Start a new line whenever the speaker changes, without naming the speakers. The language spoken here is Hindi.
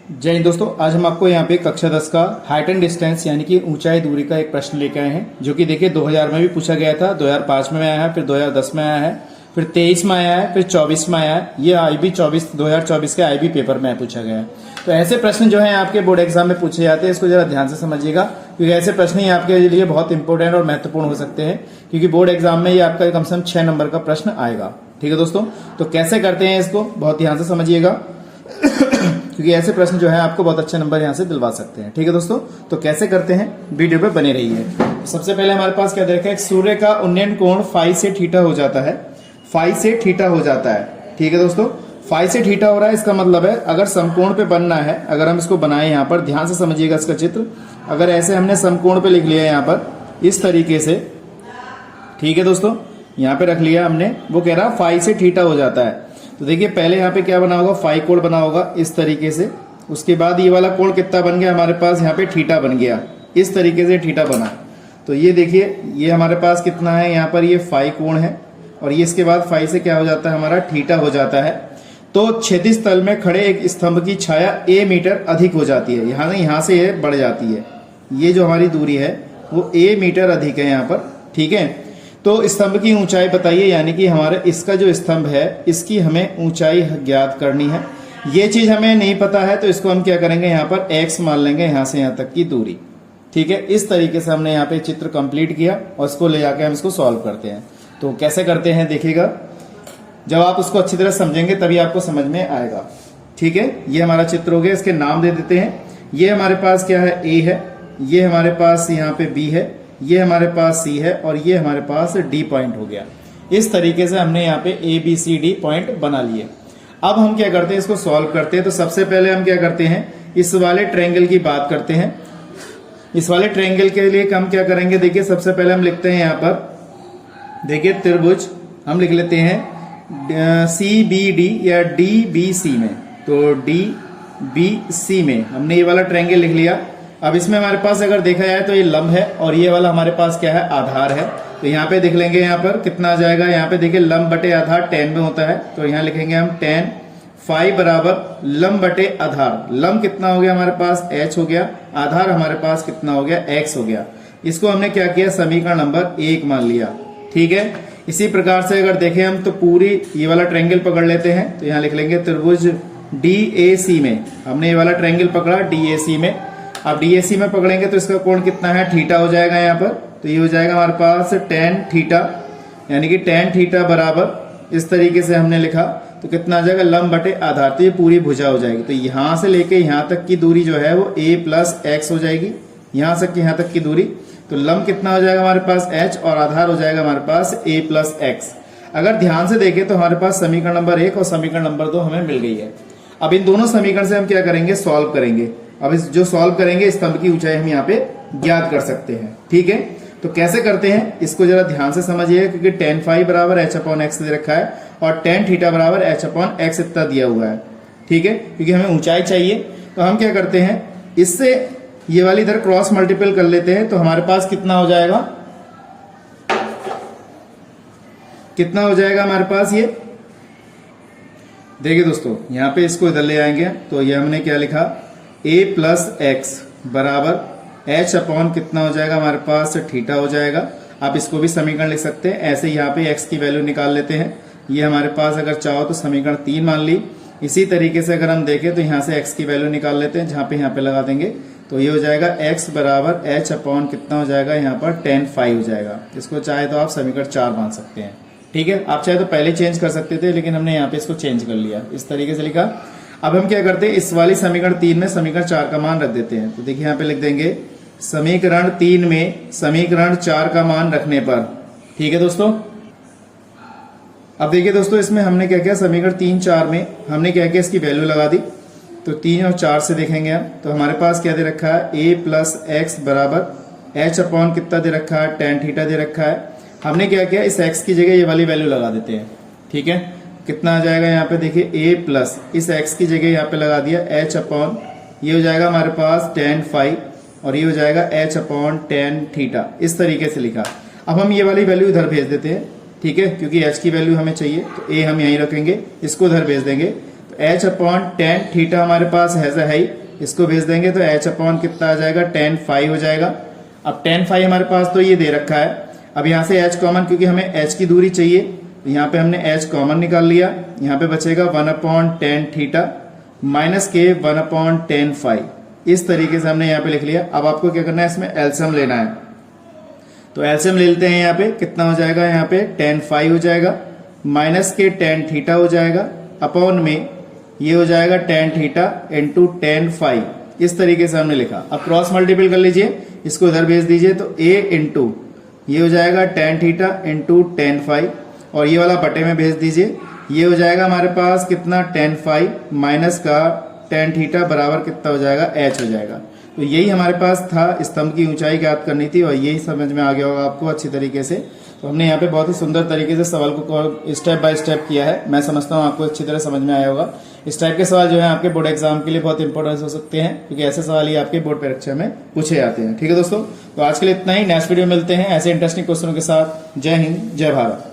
जय हिंद दोस्तों, आज हम आपको यहाँ पे कक्षा 10 का हाइट एंड डिस्टेंस यानी कि ऊंचाई दूरी का एक प्रश्न लेके आए हैं, जो कि देखिए 2000 में भी पूछा गया था, 2005 में आया है, फिर 2010 में आया है, फिर 23 में आया है, फिर 24 में आया है। ये IB 2024 के IB पेपर में पूछा गया है। तो ऐसे प्रश्न जो है आपके बोर्ड एग्जाम में पूछे जाते हैं, इसको जरा ध्यान से समझिएगा, क्योंकि ऐसे प्रश्न ही आपके लिए बहुत इंपॉर्टेंट और महत्वपूर्ण हो सकते हैं, क्योंकि बोर्ड एग्जाम में ये आपका कम से कम 6 नंबर का प्रश्न आएगा। ठीक है दोस्तों, तो कैसे करते हैं इसको बहुत ध्यान से समझिएगा क्योंकि ऐसे प्रश्न जो है आपको बहुत अच्छे नंबर यहाँ से दिलवा सकते हैं। ठीक है दोस्तों, तो कैसे करते हैं वीडियो पे बने रहिए। सबसे पहले हमारे पास क्या देखा है, सूर्य का उन्नयन कोण फाई से थीटा हो जाता है, फाई से थीटा हो जाता है। ठीक है दोस्तों, फाई से थीटा हो रहा है, इसका मतलब है अगर समकोण पे बनना है, अगर हम इसको बनाए यहाँ पर ध्यान से समझिएगा इसका चित्र, अगर ऐसे हमने समकोण पे लिख लिया यहाँ पर इस तरीके से, ठीक है दोस्तों, यहाँ पे रख लिया हमने, वो कह रहा फाई से थीटा हो जाता है। तो देखिए पहले यहाँ पे क्या बना होगा, फाई कोण बना होगा इस तरीके से, उसके बाद ये वाला कोण कितना बन गया हमारे पास, यहाँ पे थीटा बन गया, इस तरीके से थीटा बना। तो ये देखिए ये हमारे पास कितना है, यहाँ पर ये फाई कोण है, और ये इसके बाद फाई से क्या हो जाता है हमारा थीटा हो जाता है। तो क्षैतिज तल में खड़े एक स्तंभ की छाया a मीटर अधिक हो जाती है, यहाँ से ये बढ़ जाती है, ये जो हमारी दूरी है वो a मीटर अधिक है यहाँ पर। ठीक है, तो स्तंभ की ऊंचाई बताइए, यानी कि हमारे इसका जो स्तंभ है इसकी हमें ऊंचाई ज्ञात करनी है। ये चीज हमें नहीं पता है तो इसको हम क्या करेंगे, यहाँ पर x मान लेंगे, यहाँ से यहाँ तक की दूरी। ठीक है, इस तरीके से हमने यहाँ पे चित्र कंप्लीट किया और इसको ले जाके हम इसको सॉल्व करते हैं। तो कैसे करते हैं देखिएगा, जब आप उसको अच्छी तरह समझेंगे तभी आपको समझ में आएगा। ठीक है, ये हमारा चित्र हो गया, इसके नाम दे देते हैं। ये हमारे पास क्या है, A है, ये हमारे पास यहाँ पे B है, ये हमारे पास C है, और ये हमारे पास D पॉइंट हो गया। इस तरीके से हमने यहाँ पे ABCD पॉइंट बना लिए। अब हम क्या करते हैं, इसको सॉल्व करते हैं। तो सबसे पहले हम क्या करते हैं, इस वाले ट्रायंगल की बात करते हैं। इस वाले ट्रायंगल के लिए हम क्या करेंगे, देखिए सबसे पहले हम लिखते हैं यहाँ पर, देखिए त्रिभुज हम लिख लेते हैं CBD या DBC में। तो DBC में हमने ये वाला ट्रायंगल लिख लिया। अब इसमें हमारे पास अगर देखा जाए तो ये लंब है और ये वाला हमारे पास क्या है, आधार है। तो यहाँ पे देख लेंगे, यहाँ पर कितना आ जाएगा, यहाँ पे देखिए लंब बटे आधार tan में होता है, तो यहाँ लिखेंगे हम tan फाई बराबर लंब बटे आधार। लंब कितना हो गया हमारे पास, h हो गया, आधार हमारे पास कितना हो गया, x हो गया। इसको हमने क्या किया, समीकरण नंबर 1 मान लिया। ठीक है, इसी प्रकार से अगर देखें हम तो पूरी ये वाला ट्रायंगल पकड़ लेते हैं। तो यहाँ लिख लेंगे त्रिभुज DAC में, हमने ये वाला ट्रायंगल पकड़ा DAC में। अब DAC में पकड़ेंगे तो इसका कोण कितना है, थीटा हो जाएगा यहाँ पर। तो ये हो जाएगा हमारे पास tan थीटा, यानी कि tan थीटा बराबर इस तरीके से हमने लिखा, तो कितना आ जाएगा, लंब बटे आधार। तो ये पूरी भुजा हो जाएगी। तो यहाँ से लेके यहाँ तक की दूरी जो है वो a प्लस x हो जाएगी, यहाँ से यहाँ तक की दूरी। तो लंब कितना हो जाएगा हमारे पास h, और आधार हो जाएगा हमारे पास a प्लस x। अगर ध्यान से देखें तो हमारे पास समीकरण नंबर 1 और समीकरण नंबर 2 हमें मिल गई है। अब इन दोनों समीकरण से हम क्या करेंगे, सॉल्व करेंगे। अब इस जो सॉल्व करेंगे, स्तंभ की ऊंचाई हम यहाँ पे ज्ञात कर सकते हैं। ठीक है, तो कैसे करते हैं इसको जरा ध्यान से समझिए, क्योंकि tan फाई बराबर h अपॉन x दे रखा है और tan थीटा बराबर h अपॉन x इतना दिया हुआ है। ठीक है, क्योंकि हमें ऊंचाई चाहिए। तो हम क्या करते हैं, इससे ये वाली इधर क्रॉस मल्टीपल कर लेते हैं। तो हमारे पास कितना हो जाएगा, कितना हो जाएगा हमारे पास, ये देखिए दोस्तों, यहाँ पे इसको इधर ले आएंगे। तो ये हमने क्या लिखा, a प्लस एक्स बराबर h अपॉन कितना हो जाएगा हमारे पास, थीटा हो जाएगा। आप इसको भी समीकरण लिख सकते हैं ऐसे, यहाँ पे x की वैल्यू निकाल लेते हैं। ये हमारे पास अगर चाहो तो समीकरण 3 मान ली। इसी तरीके से अगर हम देखें तो यहाँ से x की वैल्यू निकाल लेते हैं, जहाँ पे यहाँ पे लगा देंगे। तो ये हो जाएगा x बराबर h अपॉन कितना हो जाएगा यहाँ पर, tan फाई हो जाएगा। इसको चाहे तो आप समीकरण 4 मान सकते हैं। ठीक है, आप चाहे तो पहले चेंज कर सकते थे, लेकिन हमने यहाँ पे इसको चेंज कर लिया, इस तरीके से लिखा। अब हम क्या करते हैं, इस वाली समीकरण 3 में समीकरण 4 का मान रख देते हैं। तो देखिए यहाँ पे लिख देंगे समीकरण 3 में समीकरण 4 का मान रखने पर। ठीक है दोस्तों, अब देखिए दोस्तों, इसमें हमने क्या किया, समीकरण 3, 4 में हमने क्या किया, इसकी वैल्यू लगा दी। तो 3 और 4 से देखेंगे हम, तो हमारे पास क्या दे रखा है, a प्लस एक्स बराबर h अपॉन कितना दे रखा है, tan थीटा दे रखा है। हमने क्या किया, इस x की जगह ये वाली वैल्यू लगा देते हैं। ठीक है, कितना आ जाएगा यहाँ पे, देखिए a प्लस इस x की जगह यहाँ पे लगा दिया h अपॉन, ये हो जाएगा हमारे पास tan फाई, और ये हो जाएगा h अपॉन tan थीटा। इस तरीके से लिखा। अब हम ये वाली वैल्यू इधर भेज देते हैं। ठीक है, क्योंकि h की वैल्यू हमें चाहिए, तो a हम यहीं रखेंगे, इसको इधर भेज देंगे। तो h अपॉन टेन थीटा हमारे पास है ही, इसको भेज देंगे तो h अपॉन कितना आ जाएगा, टेन फाई हो जाएगा। अब टेन फाई हमारे पास तो ये दे रखा है। अब यहाँ से h कॉमन, क्योंकि हमें h की दूरी चाहिए, तो यहाँ पे हमने h कॉमन निकाल लिया। यहाँ पे बचेगा one upon tan theta minus के वन अपॉन टेन फाई। इस तरीके से हमने यहाँ पे लिख लिया। अब आपको क्या करना है, इसमें एलसीएम लेना है। तो एलसीएम ले लेते हैं। यहाँ पे कितना हो जाएगा, यहाँ पे टेन फाई हो जाएगा माइनस के टेन थीटा हो जाएगा अपॉन में ये हो जाएगा tan theta into tan phi. इस तरीके से हमने लिखा। अब क्रॉस मल्टीपल कर लीजिए, इसको इधर भेज दीजिए तो a इंटू ये हो जाएगा tan theta into tan phi, और ये वाला बटे में भेज दीजिए। ये हो जाएगा हमारे पास कितना, टेन फाई माइनस का टेन थीटा बराबर कितना हो जाएगा, h हो जाएगा। तो यही हमारे पास था, स्तंभ की ऊंचाई ज्ञात करनी थी, और यही समझ में आ गया होगा आपको अच्छी तरीके से। तो हमने यहाँ पे बहुत ही सुंदर तरीके से सवाल को स्टेप बाय स्टेप किया है। मैं समझता हूँ आपको अच्छी तरह समझ में आया होगा। इस टाइप के सवाल जो है आपके बोर्ड एग्जाम के लिए बहुत इंपॉर्टेंट हो सकते हैं, क्योंकि ऐसे सवाल ही आपके बोर्ड परीक्षा में पूछे जाते हैं। ठीक है दोस्तों, तो आज के लिए इतना ही। नेक्स्ट वीडियो मिलते हैं ऐसे इंटरेस्टिंग क्वेश्चनों के साथ। जय हिंद, जय भारत।